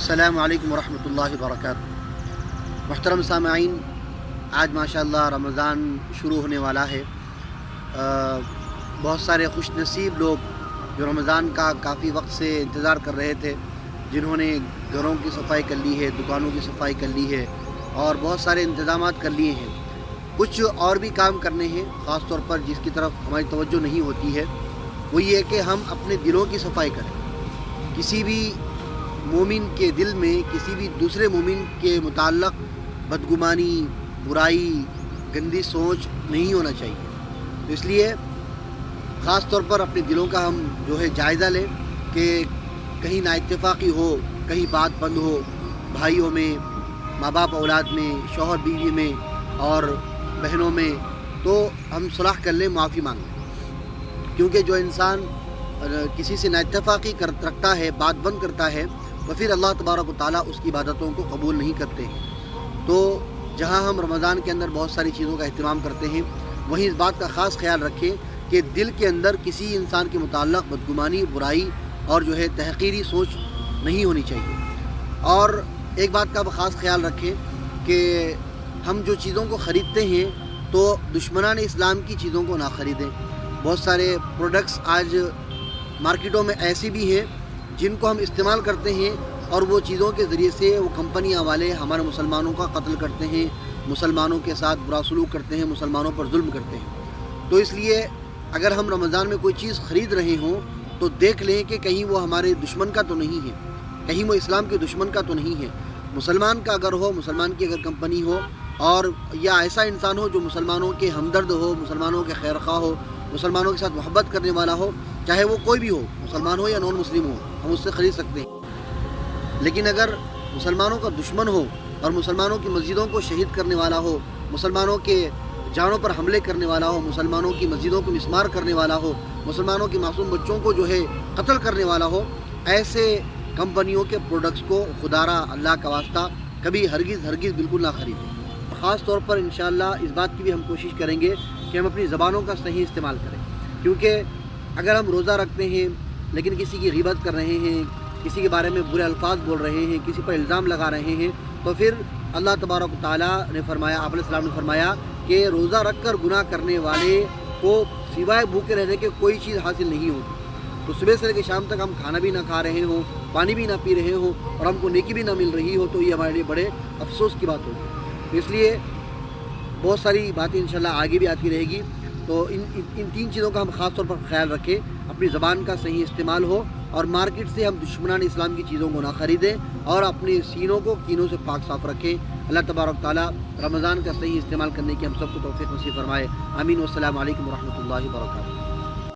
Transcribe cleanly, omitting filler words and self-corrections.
السلام علیکم ورحمۃ اللہ وبرکاتہ۔ محترم سامعین، آج ماشاءاللہ رمضان شروع ہونے والا ہے۔ بہت سارے خوش نصیب لوگ جو رمضان کا کافی وقت سے انتظار کر رہے تھے، جنہوں نے گھروں کی صفائی کر لی ہے، دکانوں کی صفائی کر لی ہے اور بہت سارے انتظامات کر لیے ہیں۔ کچھ اور بھی کام کرنے ہیں، خاص طور پر جس کی طرف ہماری توجہ نہیں ہوتی ہے، وہ یہ کہ ہم اپنے دلوں کی صفائی کریں۔ کسی بھی مومن کے دل میں کسی بھی دوسرے مومن کے متعلق بدگمانی، برائی، گندی سوچ نہیں ہونا چاہیے۔ تو اس لیے خاص طور پر اپنے دلوں کا ہم جو ہے جائزہ لیں کہ کہیں نا اتفاقی ہو، کہیں بات بند ہو، بھائیوں میں، ماں باپ اولاد میں، شوہر بیوی میں اور بہنوں میں، تو ہم صلح کر لیں، معافی مانگ لیں۔ کیونکہ جو انسان کسی سے نا اتفاقی رکھتا ہے، بات بند کرتا ہے، تو پھر اللہ تبارک و تعالیٰ اس کی عبادتوں کو قبول نہیں کرتے ہیں۔ تو جہاں ہم رمضان کے اندر بہت ساری چیزوں کا اہتمام کرتے ہیں، وہیں اس بات کا خاص خیال رکھیں کہ دل کے اندر کسی انسان کے متعلق بدگمانی، برائی اور جو ہے تحقیری سوچ نہیں ہونی چاہیے۔ اور ایک بات کا خاص خیال رکھیں کہ ہم جو چیزوں کو خریدتے ہیں تو دشمنان اسلام کی چیزوں کو نہ خریدیں۔ بہت سارے پروڈکٹس آج مارکیٹوں میں ایسے بھی ہیں جن کو ہم استعمال کرتے ہیں اور وہ چیزوں کے ذریعے سے وہ کمپنیاں والے ہمارے مسلمانوں کا قتل کرتے ہیں، مسلمانوں کے ساتھ برا سلوک کرتے ہیں، مسلمانوں پر ظلم کرتے ہیں۔ تو اس لیے اگر ہم رمضان میں کوئی چیز خرید رہے ہوں تو دیکھ لیں کہ کہیں وہ ہمارے دشمن کا تو نہیں ہے، کہیں وہ اسلام کے دشمن کا تو نہیں ہے۔ مسلمان کا اگر ہو، مسلمان کی اگر کمپنی ہو اور یا ایسا انسان ہو جو مسلمانوں کے ہمدرد ہو، مسلمانوں کے خیر خواہ ہو، مسلمانوں کے ساتھ محبت کرنے والا ہو، چاہے وہ کوئی بھی ہو، مسلمان ہو یا نان مسلم ہو، ہم اس سے خرید سکتے ہیں۔ لیکن اگر مسلمانوں کا دشمن ہو اور مسلمانوں کی مسجدوں کو شہید کرنے والا ہو، مسلمانوں کے جانوں پر حملے کرنے والا ہو، مسلمانوں کی مسجدوں کو مسمار کرنے والا ہو، مسلمانوں کے معصوم بچوں کو جو ہے قتل کرنے والا ہو، ایسے کمپنیوں کے پروڈکٹس کو خدارہ اللہ کا واسطہ کبھی ہرگز بالکل نہ خریدیں۔ خاص طور پر انشاءاللہ اس بات کی بھی ہم کوشش کریں گے کہ ہم اپنی زبانوں کا صحیح استعمال کریں، کیونکہ اگر ہم روزہ رکھتے ہیں لیکن کسی کی غیبت کر رہے ہیں، کسی کے بارے میں برے الفاظ بول رہے ہیں، کسی پر الزام لگا رہے ہیں، تو پھر اللہ تبارک و تعالیٰ نے فرمایا، آپ علیہ السلام نے فرمایا کہ روزہ رکھ کر گناہ کرنے والے کو سوائے بھوکے رہنے کے کوئی چیز حاصل نہیں ہوگی۔ تو صبح سے لے کے شام تک ہم کھانا بھی نہ کھا رہے ہوں، پانی بھی نہ پی رہے ہوں اور ہم کو نیکی بھی نہ مل رہی ہو، تو یہ ہمارے لیے بڑے افسوس کی بات ہوگی۔ اس لیے بہت ساری باتیں انشاءاللہ آگے بھی آتی رہے گی۔ تو ان تین چیزوں کا ہم خاص طور پر خیال رکھیں، اپنی زبان کا صحیح استعمال ہو اور مارکیٹ سے ہم دشمنان اسلام کی چیزوں کو نہ خریدیں اور اپنے سینوں کو کینوں سے پاک صاف رکھیں۔ اللہ تبارک تعالیٰ رمضان کا صحیح استعمال کرنے کی ہم سب کو توفیق نصیب فرمائے۔ آمین۔ والسلام علیکم ورحمۃ اللہ وبرکاتہ۔